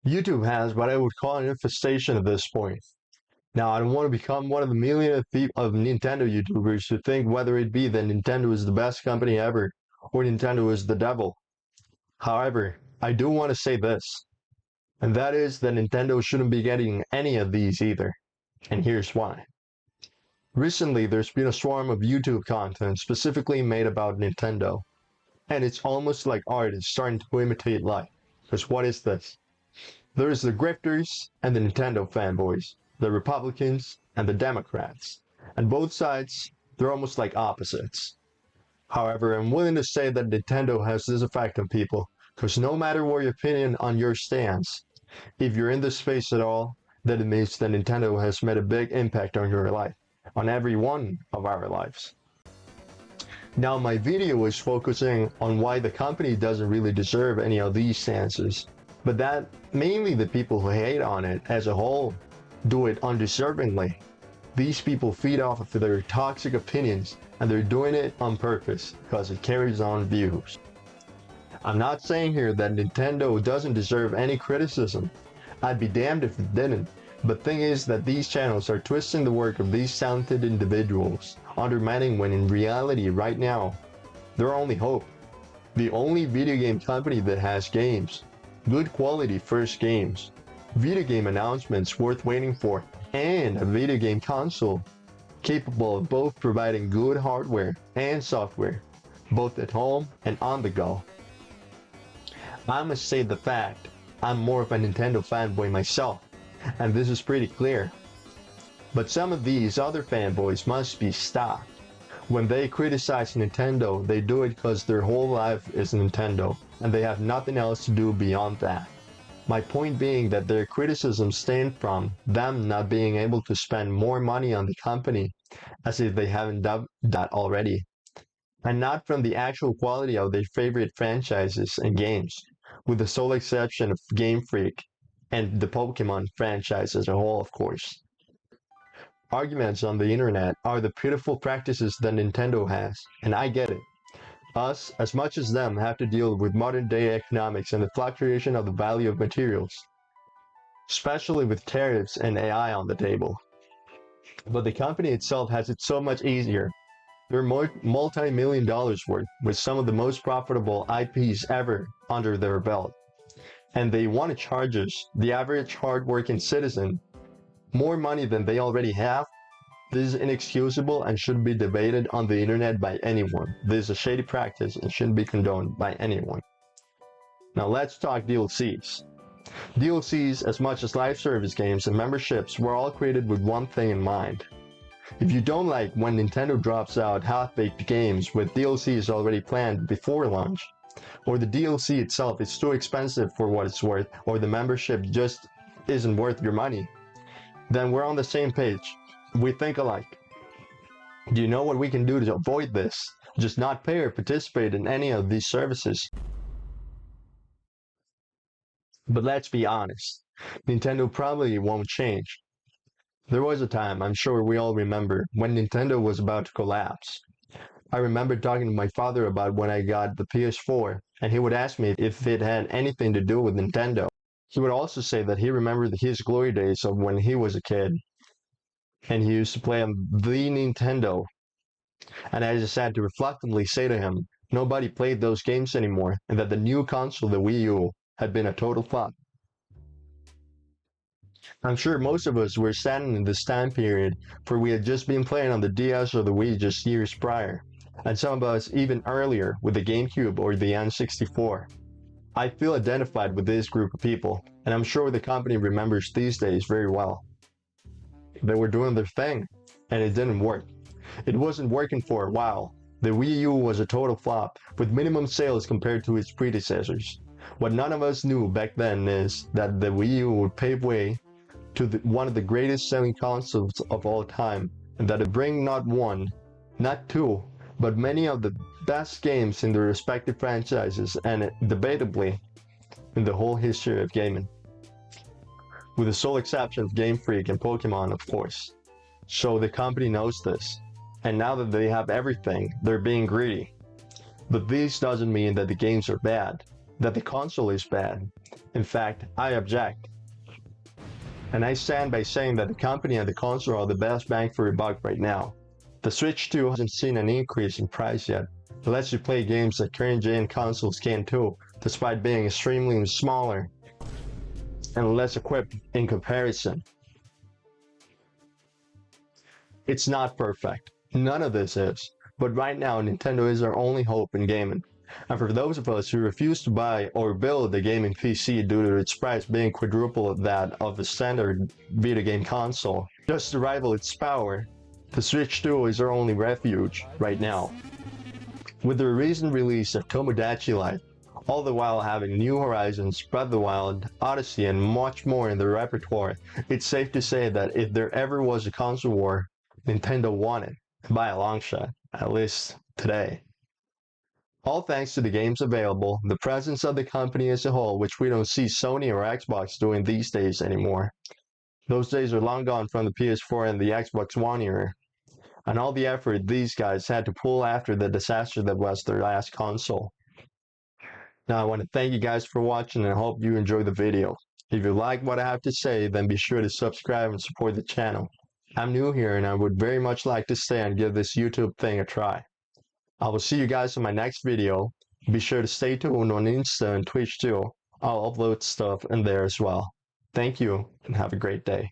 YouTube has what I would call an infestation at this point. Now, I don't want to become one of the millionth of Nintendo YouTubers who think whether it be that Nintendo is the best company ever or Nintendo is the devil. However, I do want to say this, and that is that Nintendo shouldn't be getting any of these either. And here's why. Recently, there's been a swarm of YouTube content specifically made about Nintendo, and it's almost like art is starting to imitate life. Because what is this? There's the grifters and the Nintendo fanboys, the Republicans and the Democrats, and both sides, they're almost like opposites. However, I'm willing to say that Nintendo has this effect on people, because no matter what your opinion on your stance, if you're in this space at all, then it means that Nintendo has made a big impact on your life, on every one of our lives. Now, my video is focusing on why the company doesn't really deserve any of these stances, but that mainly the people who hate on it as a whole do it undeservingly. These people feed off of their toxic opinions, and they're doing it on purpose because it carries on views. I'm not saying here that Nintendo doesn't deserve any criticism. I'd be damned if it didn't. But thing is that these channels are twisting the work of these talented individuals, undermining when in reality right now, they're only hope. The only video game company that has games, good quality first games, video game announcements worth waiting for, and a video game console capable of both providing good hardware and software, both at home and on the go. I must say the fact, I'm more of a Nintendo fanboy myself, and this is pretty clear. But some of these other fanboys must be stopped. When they criticize Nintendo, they do it because their whole life is Nintendo, and they have nothing else to do beyond that. My point being that their criticisms stem from them not being able to spend more money on the company, as if they haven't done that already, and not from the actual quality of their favorite franchises and games, with the sole exception of GameFreak and the Pokemon franchise as a whole, of course. Arguments on the internet are the pitiful practices that Nintendo has, and I get it. Us, as much as them, have to deal with modern day economics and the fluctuation of the value of materials, especially with tariffs and AI on the table. But the company itself has it so much easier. They're multi-million dollars worth, with some of the most profitable IPs ever under their belt. And they want to charge us, the average hard-working citizen, more money than they already have. This is inexcusable and shouldn't be debated on the internet by anyone. This is a shady practice and shouldn't be condoned by anyone. Now let's talk DLCs. DLCs, as much as live service games and memberships, were all created with one thing in mind. If you don't like when Nintendo drops out half-baked games with DLCs already planned before launch, or the DLC itself is too expensive for what it's worth, or the membership just isn't worth your money, then we're on the same page. We think alike. Do you know what we can do to avoid this? Just not pay or participate in any of these services. But let's be honest, Nintendo probably won't change. There was a time, I'm sure we all remember, when Nintendo was about to collapse. I remember talking to my father about when I got the PS4, and he would ask me if it had anything to do with Nintendo. He would also say that he remembered his glory days of when he was a kid, and he used to play on the Nintendo. And I just had to reflectively say to him, nobody played those games anymore, and that the new console, the Wii U, had been a total flop. I'm sure most of us were standing in this time period, for we had just been playing on the DS or the Wii just years prior, and some of us even earlier with the GameCube or the N64. I feel identified with this group of people, and I'm sure the company remembers these days very well. They were doing their thing, and it didn't work. It wasn't working for a while. The Wii U was a total flop, with minimum sales compared to its predecessors. What none of us knew back then is that the Wii U would pave way to one of the greatest selling consoles of all time, and that it bring not one, not two, but many of the best games in their respective franchises, and debatably in the whole history of gaming. With the sole exception of GameFreak and Pokemon, of course. So the company knows this, and now that they have everything, they're being greedy. But this doesn't mean that the games are bad, that the console is bad. In fact, I object. And I stand by saying that the company and the console are the best bang for your buck right now. The Switch 2 hasn't seen an increase in price yet. It lets you play games that current-gen consoles can too, despite being extremely smaller and less equipped in comparison. It's not perfect. None of this is. But right now, Nintendo is our only hope in gaming. And for those of us who refuse to buy or build a gaming PC due to its price being quadruple that of a standard video game console, just to rival its power, the Switch 2 is our only refuge right now. With the recent release of Tomodachi Life, all the while having New Horizons, Breath of the Wild, Odyssey, and much more in their repertoire, it's safe to say that if there ever was a console war, Nintendo won it, by a long shot, at least today. All thanks to the games available, the presence of the company as a whole, which we don't see Sony or Xbox doing these days anymore. Those days are long gone from the PS4 and the Xbox One era, and all the effort these guys had to pull after the disaster that was their last console. Now I want to thank you guys for watching and I hope you enjoyed the video. If you like what I have to say, then be sure to subscribe and support the channel. I'm new here and I would very much like to stay and give this YouTube thing a try. I will see you guys in my next video. Be sure to stay tuned on Insta and Twitch too. I'll upload stuff in there as well. Thank you and have a great day.